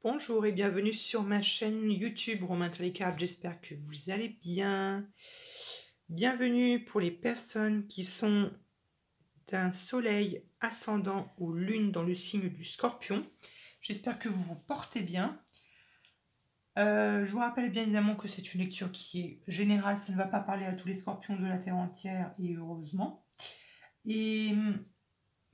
Bonjour et bienvenue sur ma chaîne YouTube Romain Télécarpe, j'espère que vous allez bien. Bienvenue pour les personnes qui sont d'un soleil ascendant ou lune dans le signe du Scorpion. J'espère que vous vous portez bien. Je vous rappelle bien évidemment que c'est une lecture qui est générale, ça ne va pas parler à tous les scorpions de la Terre entière et heureusement. Et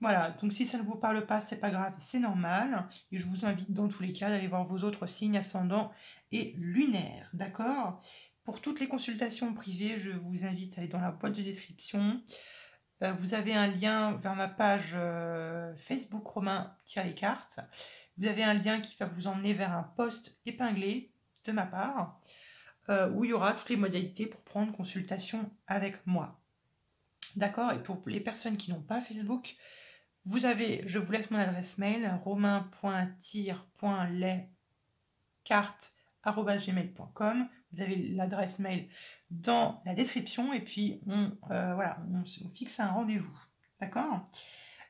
voilà, donc si ça ne vous parle pas, c'est pas grave, c'est normal. Et je vous invite dans tous les cas d'aller voir vos autres signes ascendants et lunaires, d'accord? Pour toutes les consultations privées, je vous invite à aller dans la boîte de description. Vous avez un lien vers ma page Facebook Romain tire les cartes. Vous avez un lien qui va vous emmener vers un post épinglé de ma part, où il y aura toutes les modalités pour prendre consultation avec moi. D'accord? Et pour les personnes qui n'ont pas Facebook, vous avez, je vous laisse mon adresse mail, romain.tire.lescartes@gmail.com. Vous avez l'adresse mail dans la description et puis on fixe un rendez-vous. D'accord?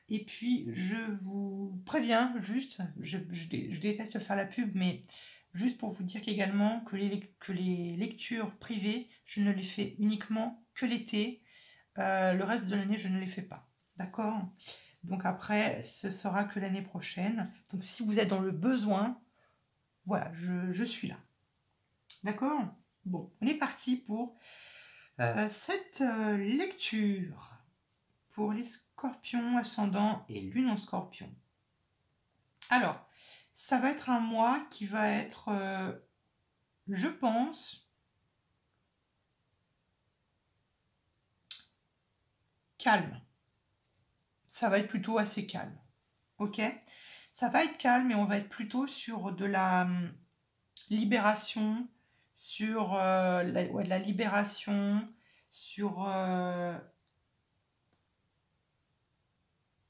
Et puis je vous préviens juste, je déteste faire la pub, mais juste pour vous dire qu'également que les lectures privées, je ne les fais uniquement que l'été. Le reste de l'année, je ne les fais pas. D'accord? Donc après, ce sera que l'année prochaine. Donc si vous êtes dans le besoin, voilà, je suis là. D'accord? Bon, on est parti pour cette lecture pour les scorpions ascendants et lune en scorpion. Alors, ça va être un mois qui va être, je pense, calme. Ça va être plutôt assez calme. Ok? Ça va être calme et on va être plutôt sur de la libération, sur de la libération, sur de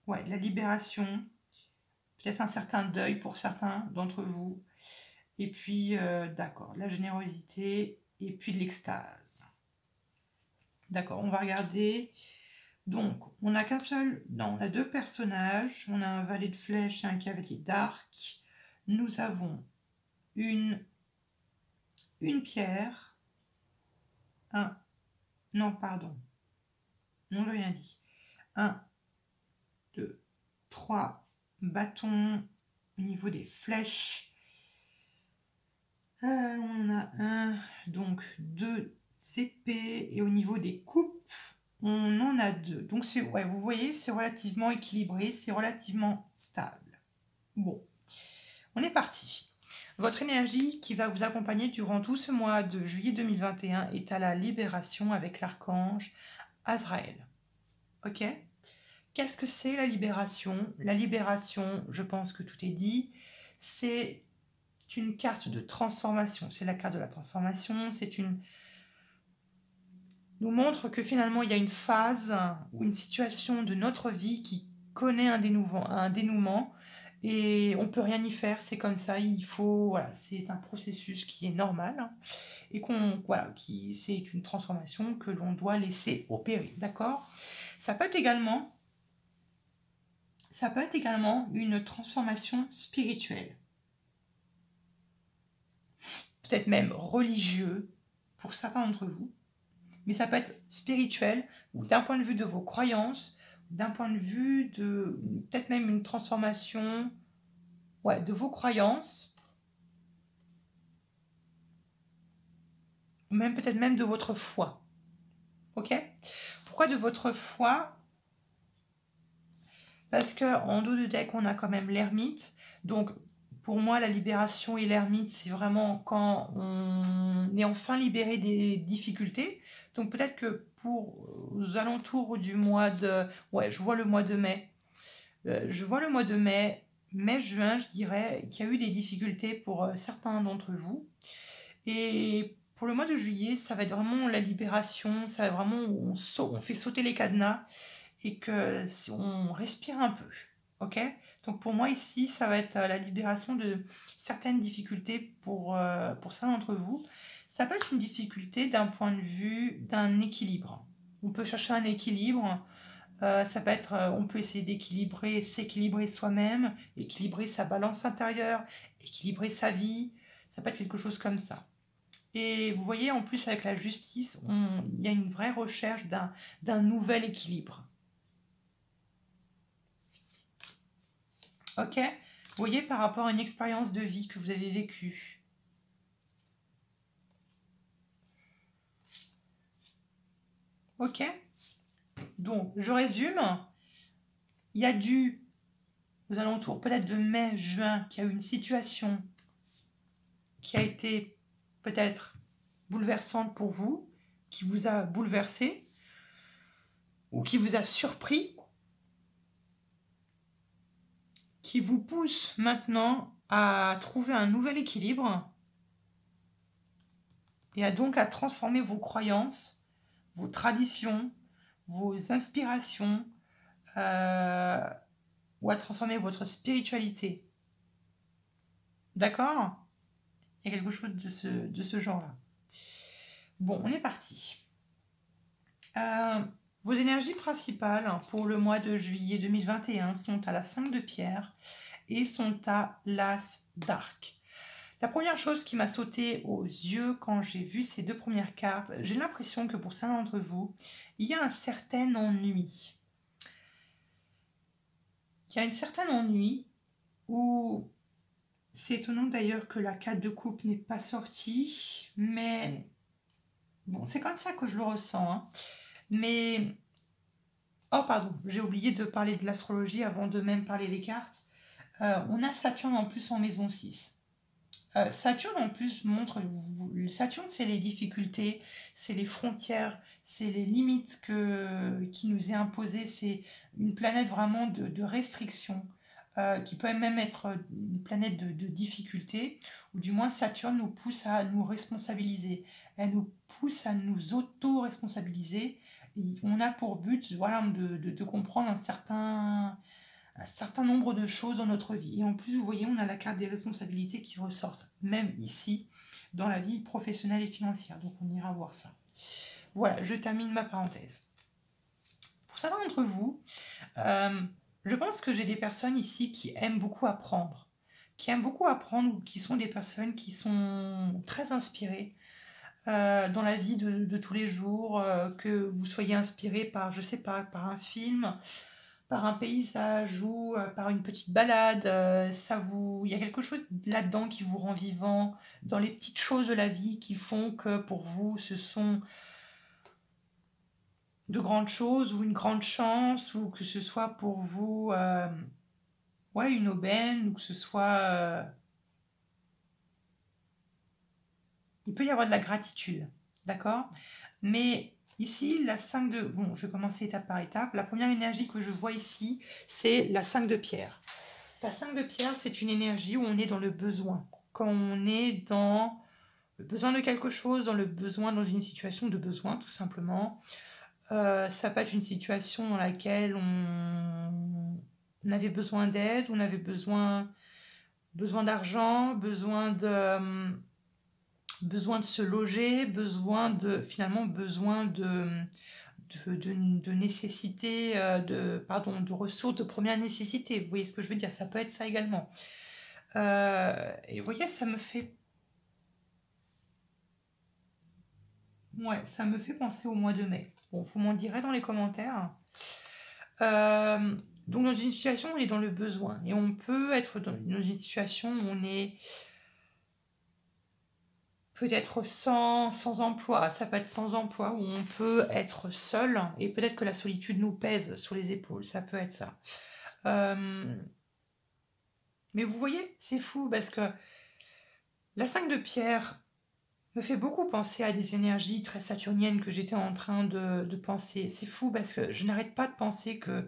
la libération, peut-être un certain deuil pour certains d'entre vous, et puis d'accord, la générosité et puis de l'extase. D'accord, on va regarder. Donc, on n'a qu'un seul, non, on a deux personnages, on a un valet de flèche et un cavalier d'arc. Nous avons une pierre, non, pardon, non, j'ai rien dit. 1, 2, 3 bâtons au niveau des flèches. On a donc 2 épées et au niveau des coupes, on en a 2. Donc c'est, vous voyez, c'est relativement équilibré, c'est relativement stable. Bon, on est parti. Votre énergie qui va vous accompagner durant tout ce mois de juillet 2021 est à la libération avec l'archange Azraël. Ok? Qu'est-ce que c'est la libération? La libération, je pense que tout est dit, c'est une carte de transformation. C'est la carte de la transformation, nous montre que finalement il y a une phase ou une situation de notre vie qui connaît un dénouement et on peut rien y faire, c'est comme ça, il faut, voilà, c'est un processus qui est normal et c'est une transformation que l'on doit laisser opérer, d'accord? Ça peut être également une transformation spirituelle, peut-être même religieux pour certains d'entre vous, mais ça peut être spirituel ou d'un point de vue de vos croyances, d'un point de vue de peut-être même une transformation de vos croyances, même peut-être même de votre foi. Ok? Pourquoi de votre foi? Parce qu'en dos de deck, on a quand même l'ermite. Donc, pour moi, la libération et l'ermite, c'est vraiment quand on est enfin libéré des difficultés. Donc, peut-être que aux alentours du mois de... Ouais, je vois le mois de mai. Mai-juin, je dirais, qu'il y a eu des difficultés pour certains d'entre vous. Et pour le mois de juillet, ça va être vraiment la libération. Ça va être vraiment où on fait sauter les cadenas et que on respire un peu, ok? Donc pour moi ici, ça va être la libération de certaines difficultés pour certains d'entre vous. Ça peut être une difficulté d'un point de vue d'un équilibre. On peut chercher un équilibre Ça peut être, on peut essayer d'équilibrer, s'équilibrer soi-même, équilibrer sa balance intérieure, équilibrer sa vie. Ça peut être quelque chose comme ça. Et vous voyez, en plus, avec la justice, il y a une vraie recherche d'un nouvel équilibre. Ok? Vous voyez, par rapport à une expérience de vie que vous avez vécue. Ok? Donc, je résume. Il y a aux alentours peut-être de mai, juin, qu'il y a eu une situation qui a été peut-être bouleversante pour vous, qui vous a bouleversé, ou qui vous a surpris, qui vous pousse maintenant à trouver un nouvel équilibre et donc à transformer vos croyances, vos traditions, vos inspirations, ou à transformer votre spiritualité. D'accord? Il y a quelque chose de ce genre-là. Bon, on est parti. Vos énergies principales pour le mois de juillet 2021 sont à la 5 de pierre et sont à l'as d'arc. La première chose qui m'a sauté aux yeux quand j'ai vu ces deux premières cartes, j'ai l'impression que pour certains d'entre vous, il y a un certain ennui. Il y a un certain ennui où c'est étonnant d'ailleurs que la carte de coupe n'est pas sortie, mais bon, c'est comme ça que je le ressens. Hein. Mais, oh pardon, j'ai oublié de parler de l'astrologie avant de même parler des cartes. On a Saturne en plus en maison 6. Saturne en plus montre, Saturne c'est les difficultés, c'est les frontières, c'est les limites qui nous est imposée, c'est une planète vraiment de restriction, qui peut même être une planète de difficultés, ou du moins Saturne nous pousse à nous responsabiliser, elle nous pousse à nous auto-responsabiliser, et on a pour but voilà, de comprendre un certain nombre de choses dans notre vie. Et en plus, vous voyez, on a la carte des responsabilités qui ressortent, même ici, dans la vie professionnelle et financière. Donc, on ira voir ça. Voilà, je termine ma parenthèse. Pour certains d'entre vous, je pense que j'ai des personnes ici qui aiment beaucoup apprendre. Ou qui sont des personnes qui sont très inspirées dans la vie de tous les jours, que vous soyez inspiré par, je sais pas, par un film, par un paysage ou par une petite balade, il y a quelque chose là-dedans qui vous rend vivant, dans les petites choses de la vie qui font que pour vous, ce sont de grandes choses ou une grande chance, ou que ce soit pour vous ouais, une aubaine, ou que ce soit... il peut y avoir de la gratitude, d'accord? Mais ici, la 5 de... Bon, je vais commencer étape par étape. La première énergie que je vois ici, c'est la 5 de pierre. La 5 de pierre, c'est une énergie où on est dans le besoin. Quand on est dans le besoin de quelque chose, dans une situation de besoin, tout simplement. Ça peut être une situation dans laquelle on avait besoin d'aide, on avait besoin d'argent, besoin de se loger, finalement besoin de nécessité, de ressources de première nécessité. Vous voyez ce que je veux dire? Ça peut être ça également. Et vous voyez, ça me fait penser au mois de mai. Bon, vous m'en direz dans les commentaires. Donc dans une situation où on est dans le besoin, et on peut être dans une situation où on est peut-être sans emploi, ça peut être sans emploi, où on peut être seul, et peut-être que la solitude nous pèse sur les épaules, ça peut être ça. Mais vous voyez, c'est fou, parce que la 5 de pierre me fait beaucoup penser à des énergies très saturniennes que j'étais en train de penser. C'est fou, parce que je n'arrête pas de penser que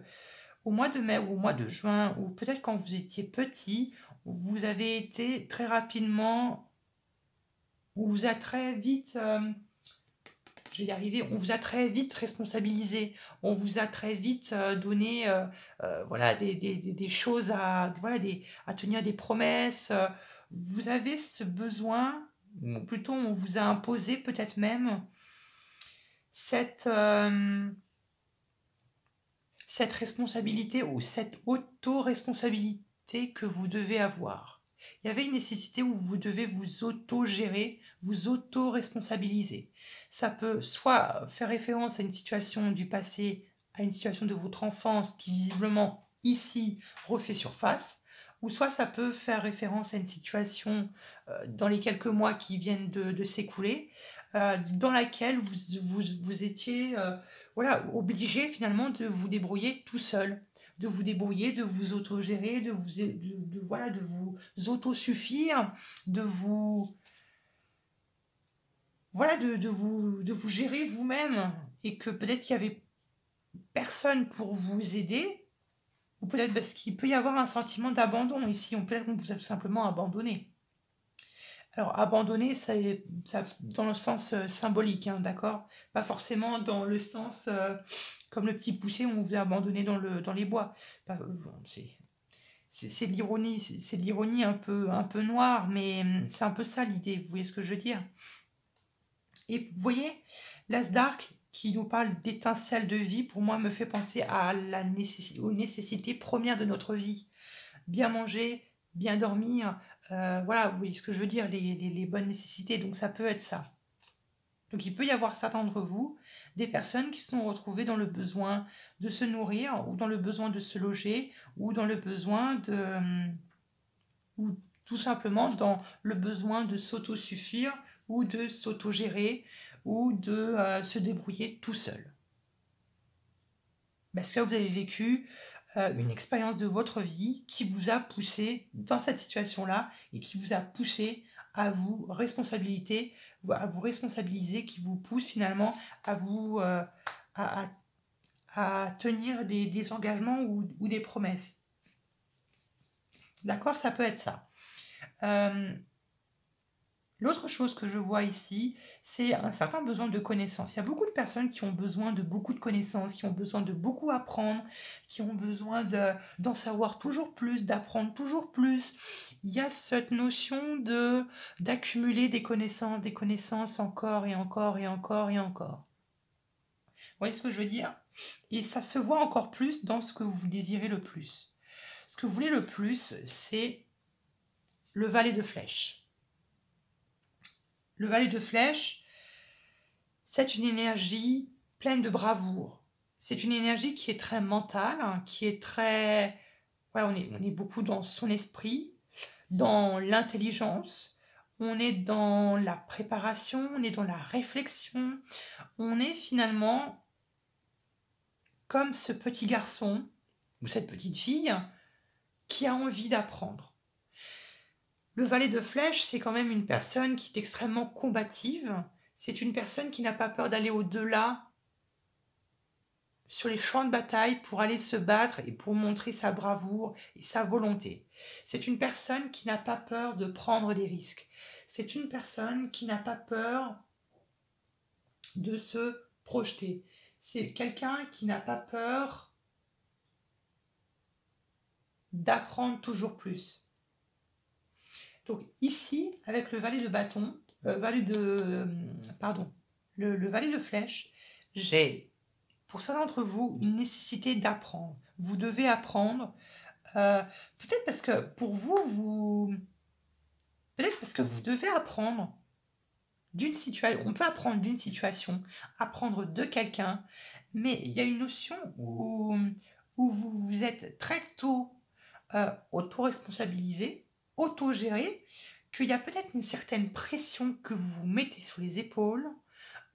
au mois de mai ou au mois de juin, ou peut-être quand vous étiez petit, vous avez été très rapidement, on vous a très vite, je vais y arriver, on vous a très vite responsabilisé, on vous a très vite donné voilà, des choses voilà, à tenir des promesses. Vous avez ce besoin, ou plutôt on vous a imposé peut-être même cette cette responsabilité ou cette auto-responsabilité que vous devez avoir. Il y avait une nécessité où vous devez vous auto-gérer, vous auto-responsabiliser. Ça peut soit faire référence à une situation du passé, à une situation de votre enfance qui visiblement ici refait surface, ou soit ça peut faire référence à une situation dans les quelques mois qui viennent de s'écouler, dans laquelle vous étiez voilà, obligé finalement de vous débrouiller tout seul, de vous débrouiller, de vous autogérer, voilà, de vous autosuffire, de vous voilà, de vous gérer vous-même, et que peut-être qu'il y avait personne pour vous aider, ou peut-être parce qu'il peut y avoir un sentiment d'abandon ici, peut-être qu'on vous a tout simplement abandonné. Alors, abandonner, ça, dans le sens symbolique, hein, d'accord? Pas forcément dans le sens comme le petit poussé où on vous a abandonné dans les bois. C'est de l'ironie, c'est de l'ironie un peu noire, mais c'est un peu ça l'idée, vous voyez ce que je veux dire? Et vous voyez, l'As d'Arc qui nous parle d'étincelles de vie, pour moi, me fait penser à aux nécessités premières de notre vie. Bien manger, bien dormir, voilà, vous voyez ce que je veux dire, les bonnes nécessités, donc ça peut être ça. Donc il peut y avoir certains d'entre vous, des personnes qui se sont retrouvées dans le besoin de se nourrir, ou dans le besoin de se loger, ou dans le besoin ou tout simplement dans le besoin de s'autosuffire, ou de s'autogérer, ou de se débrouiller tout seul. Parce que vous avez vécu une expérience de votre vie qui vous a poussé dans cette situation-là et qui vous a poussé à vous responsabiliser, qui vous pousse finalement à vous à tenir des engagements ou des promesses. D'accord, ça peut être ça. L'autre chose que je vois ici, c'est un certain besoin de connaissances. Il y a beaucoup de personnes qui ont besoin de beaucoup de connaissances, qui ont besoin de beaucoup apprendre, qui ont besoin d'en savoir toujours plus, d'apprendre toujours plus. Il y a cette notion d'accumuler des connaissances encore et encore et encore et encore. Vous voyez ce que je veux dire? Et ça se voit encore plus dans ce que vous désirez le plus. Ce que vous voulez le plus, c'est le valet de flèches. Le valet de flèches, c'est une énergie pleine de bravoure. C'est une énergie qui est très mentale, hein, qui est très... Voilà, on est beaucoup dans son esprit, dans l'intelligence, on est dans la préparation, on est dans la réflexion, on est finalement comme ce petit garçon ou cette petite fille qui a envie d'apprendre. Le valet de flèches, c'est quand même une personne qui est extrêmement combative. C'est une personne qui n'a pas peur d'aller au-delà sur les champs de bataille pour aller se battre et pour montrer sa bravoure et sa volonté. C'est une personne qui n'a pas peur de prendre des risques. C'est une personne qui n'a pas peur de se projeter. C'est quelqu'un qui n'a pas peur d'apprendre toujours plus. Donc ici, avec le valet de bâton, le valet de flèche, j'ai, pour certains d'entre vous, une nécessité d'apprendre. Vous devez apprendre, peut-être parce que pour vous, peut-être parce que vous devez apprendre d'une situation, on peut apprendre d'une situation, apprendre de quelqu'un, mais il y a une notion où vous êtes très tôt auto-responsabilisé, autogéré, qu'il y a peut-être une certaine pression que vous vous mettez sur les épaules,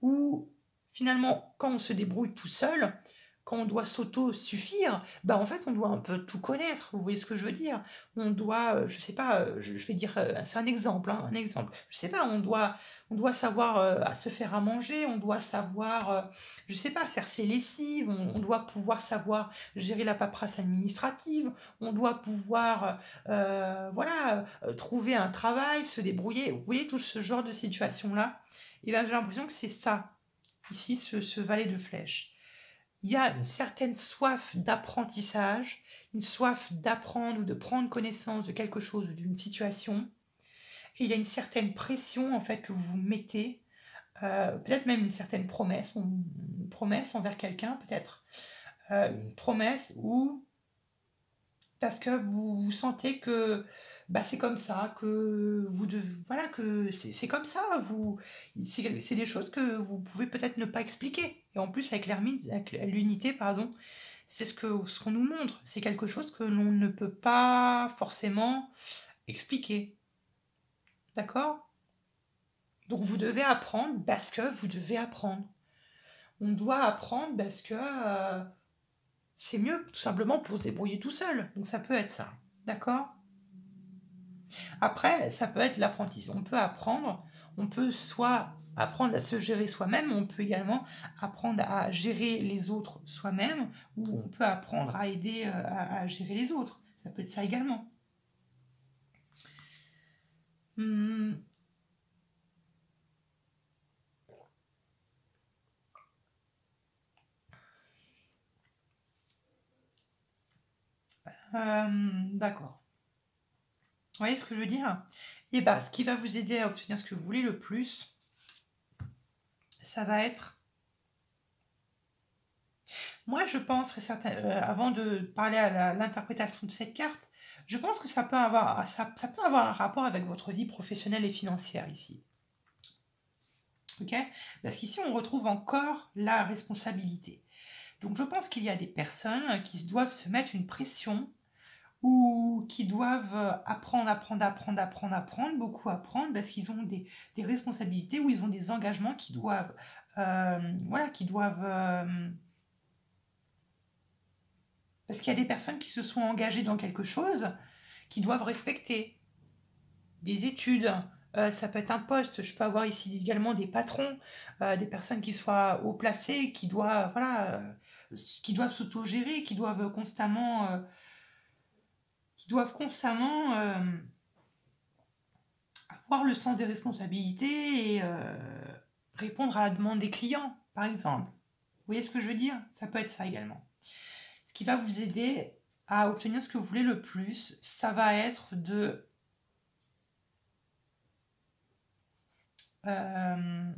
ou finalement, quand on se débrouille tout seul, quand on doit s'auto-suffire, en fait, on doit un peu tout connaître, vous voyez ce que je veux dire? On doit, je sais pas, je vais dire, c'est un exemple, hein, un exemple. Je sais pas, on doit savoir à se faire à manger, on doit savoir, je sais pas, faire ses lessives, on doit pouvoir savoir gérer la paperasse administrative, on doit pouvoir, voilà, trouver un travail, se débrouiller. Vous voyez tout ce genre de situation-là? Et bien, j'ai l'impression que c'est ça, ici, ce valet de flèches. Il y a une certaine soif d'apprentissage, une soif d'apprendre ou de prendre connaissance de quelque chose ou d'une situation. Et il y a une certaine pression, en fait, que vous vous mettez, peut-être même une certaine promesse envers quelqu'un, peut-être, une promesse ou parce que vous sentez que bah, c'est comme ça, que vous devez, voilà, que c'est comme ça, c'est des choses que vous pouvez peut-être ne pas expliquer. Et en plus, avec l'ermite, avec l'unité, pardon, c'est ce qu'on nous montre. C'est quelque chose que l'on ne peut pas forcément expliquer. D'accord? Donc vous devez apprendre parce que vous devez apprendre. On doit apprendre parce que c'est mieux tout simplement pour se débrouiller tout seul. Donc ça peut être ça. D'accord? Après, ça peut être l'apprentissage. On peut apprendre, on peut soit apprendre à se gérer soi-même, on peut également apprendre à gérer les autres soi-même, ou on peut apprendre à aider à gérer les autres. Ça peut être ça également. Hum, d'accord. Vous voyez ce que je veux dire? Et bah, ce qui va vous aider à obtenir ce que vous voulez le plus, ça va être. Moi, je pense que avant de parler à l'interprétation de cette carte, je pense que ça peut avoir un rapport avec votre vie professionnelle et financière ici. Ok? Parce qu'ici, on retrouve encore la responsabilité. Donc, je pense qu'il y a des personnes qui doivent se mettre une pression ou qui doivent apprendre, beaucoup apprendre, parce qu'ils ont des responsabilités ou ils ont des engagements qui doivent, voilà, parce qu'il y a des personnes qui se sont engagées dans quelque chose, qui doivent respecter des études. Ça peut être un poste. Je peux avoir ici également des patrons, des personnes qui soient haut placées, qui doivent s'autogérer, qui doivent constamment avoir le sens des responsabilités et répondre à la demande des clients, par exemple. Vous voyez ce que je veux dire? Ça peut être ça également. Ce qui va vous aider à obtenir ce que vous voulez le plus, ça va être euh,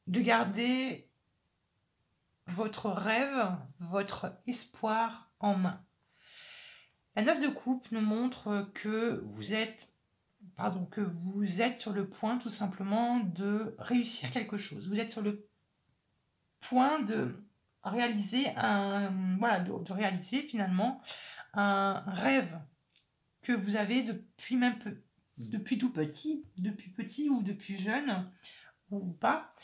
de garder votre rêve, votre espoir en main. La 9 de coupe nous montre que vous êtes sur le point tout simplement de réussir quelque chose. Vous êtes sur le point de réaliser de réaliser finalement un rêve que vous avez depuis tout petit, depuis petit ou depuis jeune ou pas.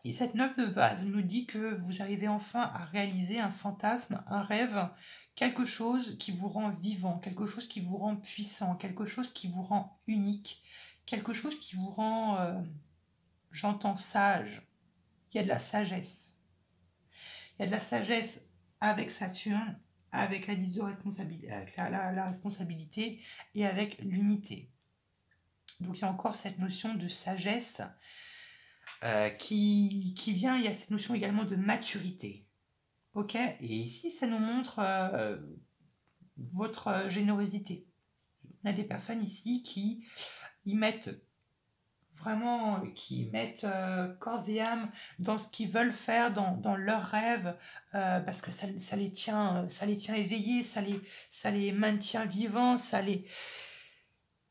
Et cette 9 de base nous dit que vous arrivez enfin à réaliser un fantasme, un rêve, quelque chose qui vous rend vivant, quelque chose qui vous rend puissant, quelque chose qui vous rend unique, quelque chose qui vous rend, j'entends, sage. Il y a de la sagesse. Il y a de la sagesse avec Saturne, avec la 10 de responsabilité, avec la responsabilité et avec l'unité. Donc il y a encore cette notion de sagesse qui vient, il y a cette notion également de maturité. Ok? Et ici, ça nous montre votre générosité. On a des personnes ici qui y mettent corps et âme dans ce qu'ils veulent faire, dans leurs rêves, parce que ça les tient éveillés, ça les maintient vivants, ça les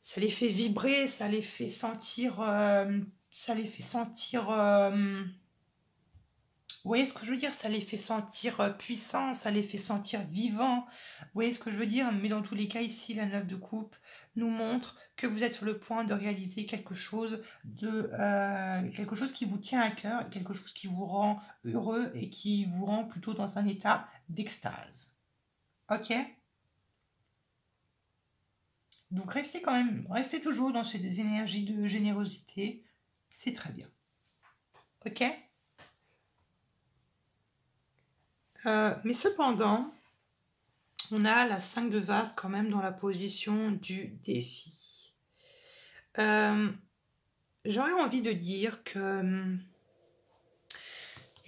fait vibrer, ça les fait sentir, vous voyez ce que je veux dire? Ça les fait sentir puissants, ça les fait sentir vivants. Vous voyez ce que je veux dire? Mais dans tous les cas, ici, la 9 de coupe nous montre que vous êtes sur le point de réaliser quelque chose qui vous tient à cœur, quelque chose qui vous rend heureux et qui vous rend plutôt dans un état d'extase. Ok? Donc restez toujours dans ces énergies de générosité. C'est très bien. Ok? Mais cependant, on a la 5 de vase quand même dans la position du défi. J'aurais envie de dire que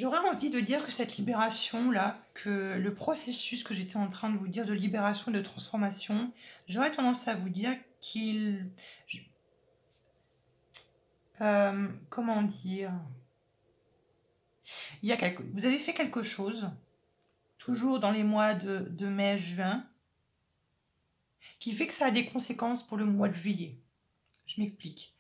J'aurais envie de dire que cette libération-là, que le processus que j'étais en train de vous dire de libération, de transformation, j'aurais tendance à vous dire qu'il... comment dire? Vous avez fait quelque chose, toujours dans les mois de mai, juin, qui fait que ça a des conséquences pour le mois de juillet. Je m'explique.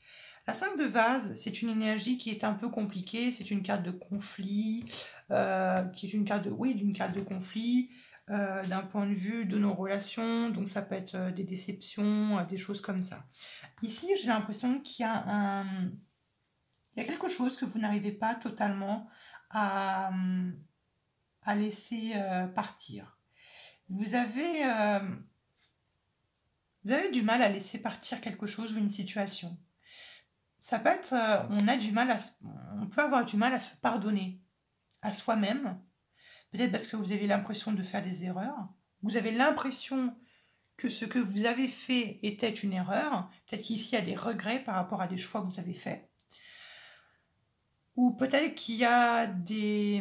La 5 de vase, c'est une énergie qui est un peu compliquée, c'est une carte de conflit, qui est une carte de, oui, d'une carte de conflit, d'un point de vue de nos relations, donc ça peut être des déceptions, des choses comme ça. Ici, j'ai l'impression qu'il y a il y a quelque chose que vous n'arrivez pas totalement à, à laisser partir. Vous avez, euh, vous avez du mal à laisser partir quelque chose ou une situation. Ça peut être, on peut avoir du mal à se pardonner à soi-même, peut-être parce que vous avez l'impression de faire des erreurs, vous avez l'impression que ce que vous avez fait était une erreur, peut-être qu'ici il y a des regrets par rapport à des choix que vous avez faits, ou peut-être qu'il y a des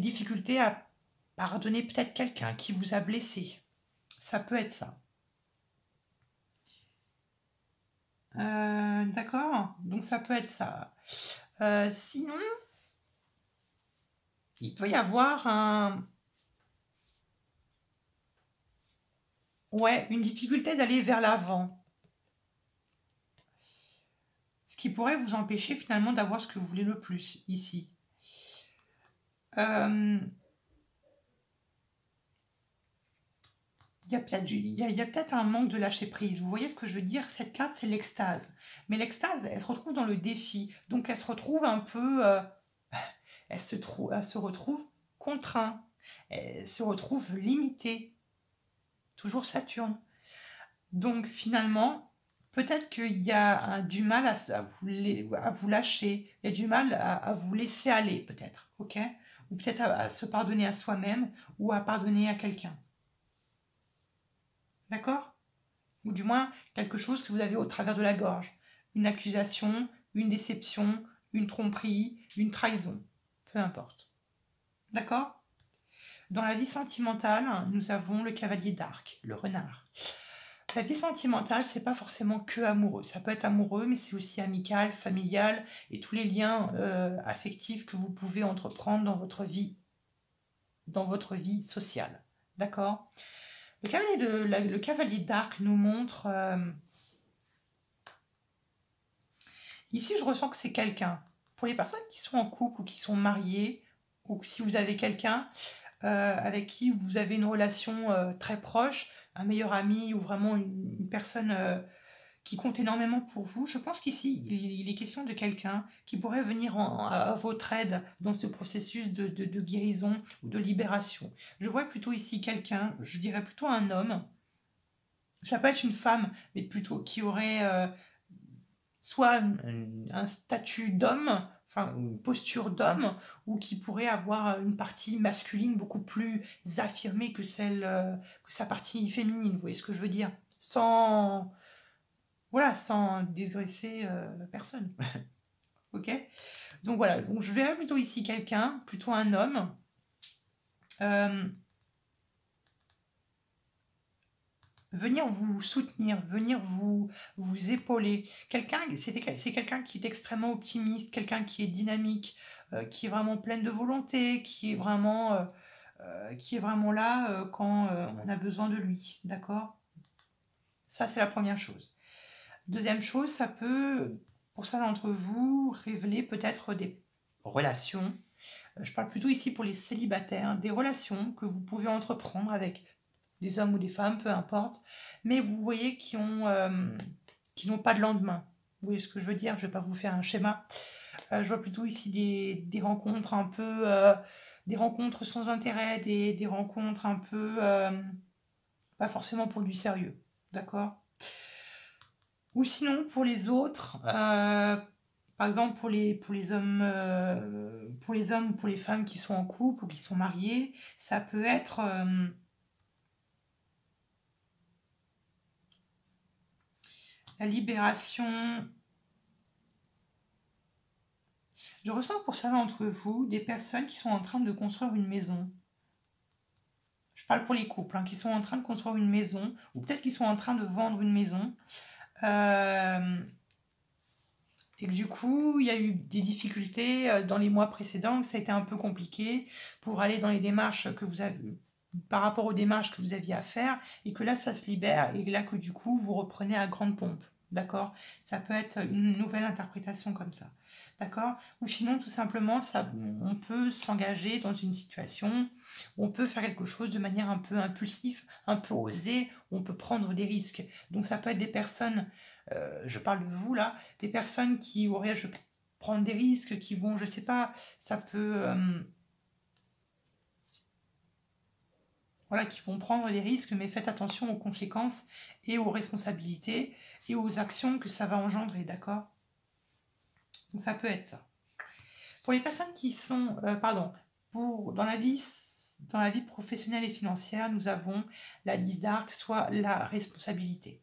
difficultés à pardonner peut-être quelqu'un qui vous a blessé. Ça peut être ça. D'accord? Donc ça peut être ça. Sinon, il peut y avoir une difficulté d'aller vers l'avant. Ce qui pourrait vous empêcher finalement d'avoir ce que vous voulez le plus ici. Euh, Il y a peut-être un manque de lâcher prise. Vous voyez ce que je veux dire? Cette carte, c'est l'extase. Mais l'extase, elle se retrouve dans le défi. Donc, elle se retrouve un peu... elle se retrouve contrainte. Elle se retrouve limitée. Toujours Saturne. Donc, finalement, peut-être qu'il y a du mal à vous lâcher. Il y a du mal à vous laisser aller, peut-être. Ok? Ou peut-être à se pardonner à soi-même ou à pardonner à quelqu'un. D'accord? Ou du moins quelque chose que vous avez au travers de la gorge. Une accusation, une déception, une tromperie, une trahison. Peu importe. D'accord? Dans la vie sentimentale, nous avons le cavalier d'arc, le renard. La vie sentimentale, c'est pas forcément que amoureux. Ça peut être amoureux, mais c'est aussi amical, familial et tous les liens affectifs que vous pouvez entreprendre dans votre vie sociale. D'accord? Le cavalier d'arc nous montre... ici, je ressens que c'est quelqu'un. Pour les personnes qui sont en couple ou qui sont mariées, ou si vous avez quelqu'un avec qui vous avez une relation très proche, un meilleur ami ou vraiment une personne qui compte énormément pour vous, je pense qu'ici, il est question de quelqu'un qui pourrait venir à votre aide dans ce processus de guérison ou de libération. Je vois plutôt ici quelqu'un, je dirais plutôt un homme, ça peut être une femme, mais plutôt qui aurait soit un statut d'homme, enfin une posture d'homme, ou qui pourrait avoir une partie masculine beaucoup plus affirmée que que sa partie féminine. Vous voyez ce que je veux dire? Sans dégraisser personne. Ok? Donc voilà, donc je verrais plutôt ici quelqu'un, plutôt un homme. Venir vous soutenir, venir vous épauler. C'est quelqu'un qui est extrêmement optimiste, quelqu'un qui est dynamique, qui est vraiment pleine de volonté, qui est vraiment là quand on a besoin de lui. D'accord? Ça, c'est la première chose. Deuxième chose, ça peut, pour certains d'entre vous, révéler peut-être des relations. Je parle plutôt ici pour les célibataires, des relations que vous pouvez entreprendre avec des hommes ou des femmes, peu importe, mais vous voyez qui n'ont pas de lendemain. Vous voyez ce que je veux dire? Je ne vais pas vous faire un schéma. Je vois plutôt ici des rencontres un peu, des rencontres sans intérêt, des rencontres un peu, pas forcément pour du sérieux, d'accord? Ou sinon pour les autres, par exemple pour les hommes ou pour les femmes qui sont en couple ou qui sont mariés, ça peut être la libération. Je ressens pour certains d'entre vous des personnes qui sont en train de construire une maison. Je parle pour les couples, hein, qui sont en train de construire une maison, ou peut-être qu'ils sont en train de vendre une maison. Et que du coup, il y a eu des difficultés dans les mois précédents, que ça a été un peu compliqué pour aller dans les démarches que vous avez, par rapport aux démarches que vous aviez à faire, et que là, ça se libère, et là que du coup, vous reprenez à grande pompe. D'accord? Ça peut être une nouvelle interprétation comme ça. D'accord? Ou sinon, tout simplement, on peut s'engager dans une situation, on peut faire quelque chose de manière un peu impulsive, un peu osée, on peut prendre des risques. Donc ça peut être des personnes, je parle de vous là, des personnes qui auraient, je prendre des risques, qui vont, je sais pas, ça peut... voilà, qui vont prendre des risques, mais faites attention aux conséquences et aux responsabilités et aux actions que ça va engendrer, d'accord? Donc ça peut être ça. Pour les personnes qui sont, dans la vie professionnelle et financière, nous avons la 10 d'arc, soit la responsabilité.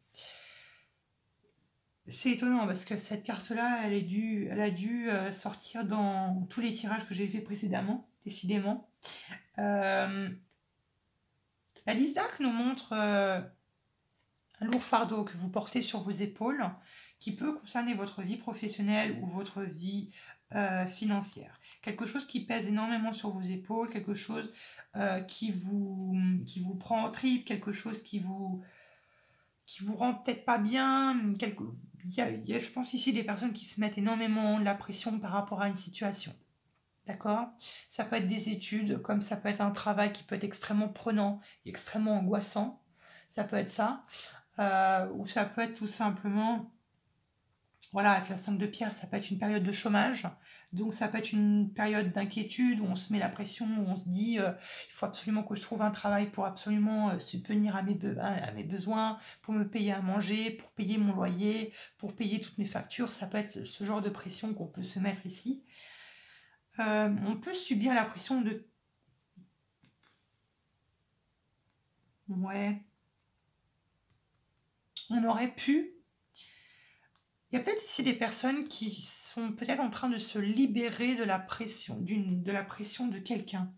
C'est étonnant parce que cette carte-là, elle a dû sortir dans tous les tirages que j'ai fait précédemment, décidément. La 10 d'arc nous montre un lourd fardeau que vous portez sur vos épaules, qui peut concerner votre vie professionnelle ou votre vie financière. Quelque chose qui pèse énormément sur vos épaules, quelque chose qui vous prend en tripes, quelque chose qui vous rend peut-être pas bien. Il y a, je pense ici, des personnes qui se mettent énormément la pression par rapport à une situation. D'accord? Ça peut être des études, comme ça peut être un travail qui peut être extrêmement prenant, extrêmement angoissant. Ça peut être ça. Ou ça peut être tout simplement, voilà, avec la 5 de pierre, ça peut être une période de chômage. Donc ça peut être une période d'inquiétude où on se met la pression, où on se dit il faut absolument que je trouve un travail pour absolument subvenir à mes besoins, pour me payer à manger, pour payer mon loyer, pour payer toutes mes factures. Ça peut être ce genre de pression qu'on peut se mettre ici. On peut subir la pression de... Ouais. On aurait pu... Il y a peut-être ici des personnes qui sont peut-être en train de se libérer de la pression, de quelqu'un,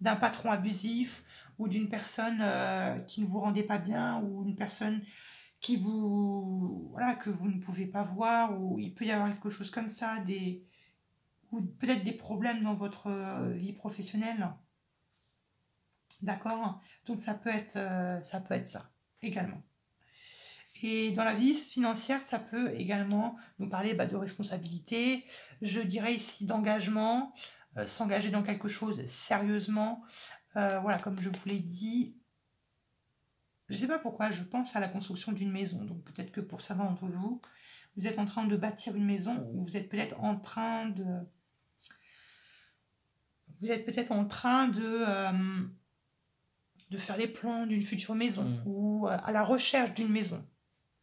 d'un patron abusif ou d'une personne qui ne vous rendait pas bien ou une personne voilà, que vous ne pouvez pas voir, ou il peut y avoir quelque chose comme ça, ou peut-être des problèmes dans votre vie professionnelle. D'accord? Donc ça peut être ça également. Et dans la vie financière, ça peut également nous parler de responsabilité, je dirais ici d'engagement, s'engager dans quelque chose sérieusement. Voilà, comme je vous l'ai dit, je ne sais pas pourquoi, je pense à la construction d'une maison. Donc peut-être que pour certains d'entre vous, vous êtes en train de bâtir une maison, ou vous êtes peut-être en train de... de faire les plans d'une future maison, ou à la recherche d'une maison.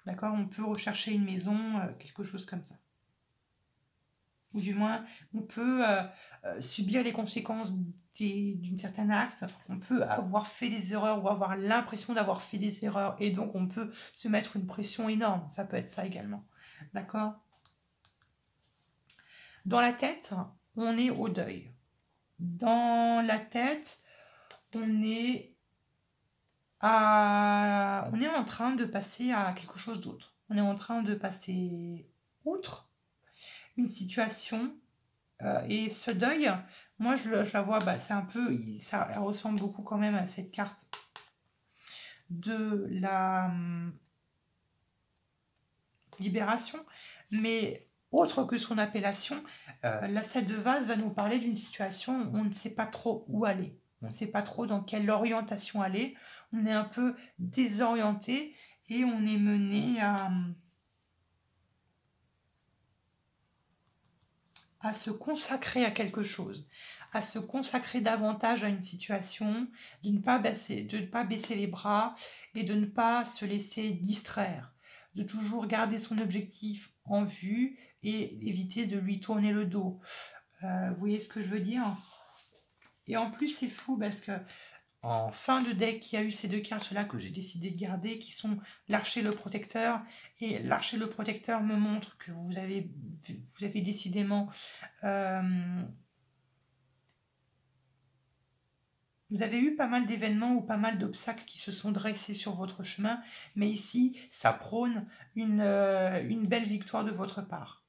D'accord? On peut rechercher une maison, quelque chose comme ça. Ou du moins, on peut subir les conséquences d'une certaine acte. On peut avoir fait des erreurs ou avoir l'impression d'avoir fait des erreurs. Et donc, on peut se mettre une pression énorme. Ça peut être ça également. D'accord? Dans la tête, on est au deuil. Dans la tête, on est en train de passer à quelque chose d'autre. On est en train de passer outre une situation. Et ce deuil, moi je la vois, c'est un peu, ça ressemble beaucoup quand même à cette carte de la libération. Mais autre que son appellation, la 7 de vase va nous parler d'une situation où on ne sait pas trop où aller. On ne sait pas trop dans quelle orientation aller. On est un peu désorienté et on est mené à se consacrer à quelque chose, à se consacrer davantage à une situation, de ne pas baisser les bras et de ne pas se laisser distraire, de toujours garder son objectif en vue et éviter de lui tourner le dos. Vous voyez ce que je veux dire? Et en plus, c'est fou parce que en fin de deck qui a eu ces deux cartes-là que j'ai décidé de garder, qui sont l'archer et le protecteur. Et l'archer et le protecteur me montrent que vous avez décidément... vous avez eu pas mal d'événements ou pas mal d'obstacles qui se sont dressés sur votre chemin, mais ici, ça prône une belle victoire de votre part.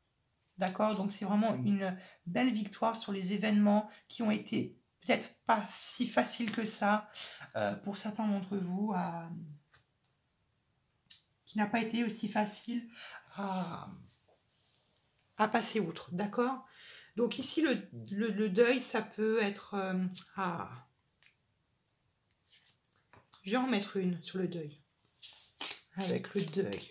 D'accord? Donc c'est vraiment une belle victoire sur les événements qui ont été peut-être pas si faciles que ça pour certains d'entre vous, qui n'a pas été aussi facile à passer outre. D'accord? Donc ici, le deuil, ça peut être... je vais en mettre une sur le deuil. Avec le deuil.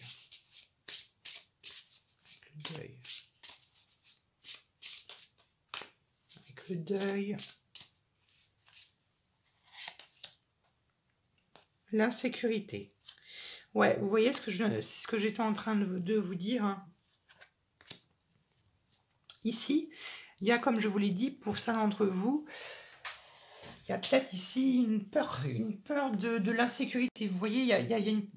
Avec le deuil. L'insécurité. Ouais, vous voyez c'est ce que j'étais en train de vous dire. Hein. Ici, il y a, comme je vous l'ai dit, pour ça d'entre vous, il y a peut-être ici une peur de l'insécurité. Vous voyez, il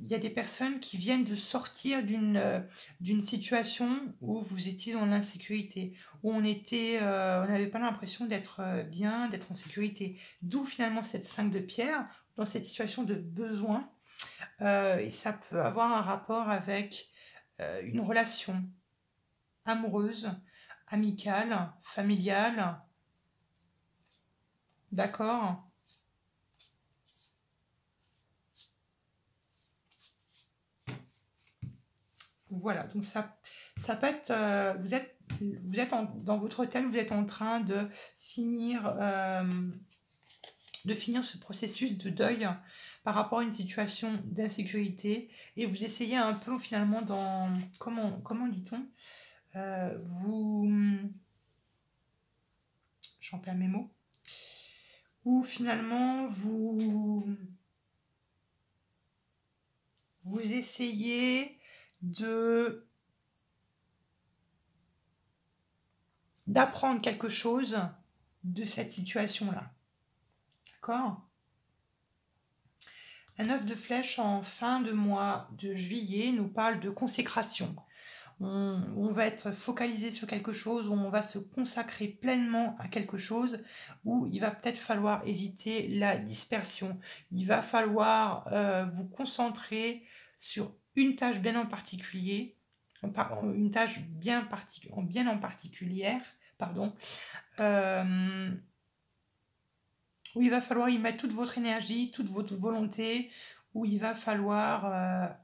y a des personnes qui viennent de sortir d'une situation où vous étiez dans l'insécurité, où on n'avait pas l'impression d'être bien, d'être en sécurité. D'où finalement cette 5 de pierre, dans cette situation de besoin. Et ça peut avoir un rapport avec une relation amoureuse, amicale, familiale. D'accord? Voilà, donc ça peut être... vous êtes dans votre hôtel, vous êtes en train de finir ce processus de deuil par rapport à une situation d'insécurité et vous essayez un peu finalement dans... Comment dit-on j'en perds mes mots. Ou finalement vous essayez d'apprendre quelque chose de cette situation-là. D'accord? La 9 de flèche en fin de mois de juillet nous parle de consécration. On va être focalisé sur quelque chose, où on va se consacrer pleinement à quelque chose, où il va peut-être falloir éviter la dispersion. Il va falloir vous concentrer sur une tâche bien en particulier, une tâche bien en particulière, pardon, où il va falloir y mettre toute votre énergie, toute votre volonté, où il va falloir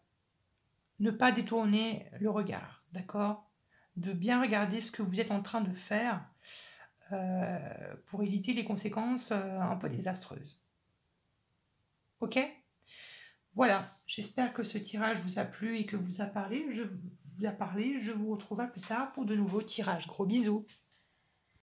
ne pas détourner le regard, d'accord? De bien regarder ce que vous êtes en train de faire pour éviter les conséquences un peu désastreuses. Ok? Voilà, j'espère que ce tirage vous a plu et que vous a parlé. Je vous retrouve plus tard pour de nouveaux tirages. Gros bisous!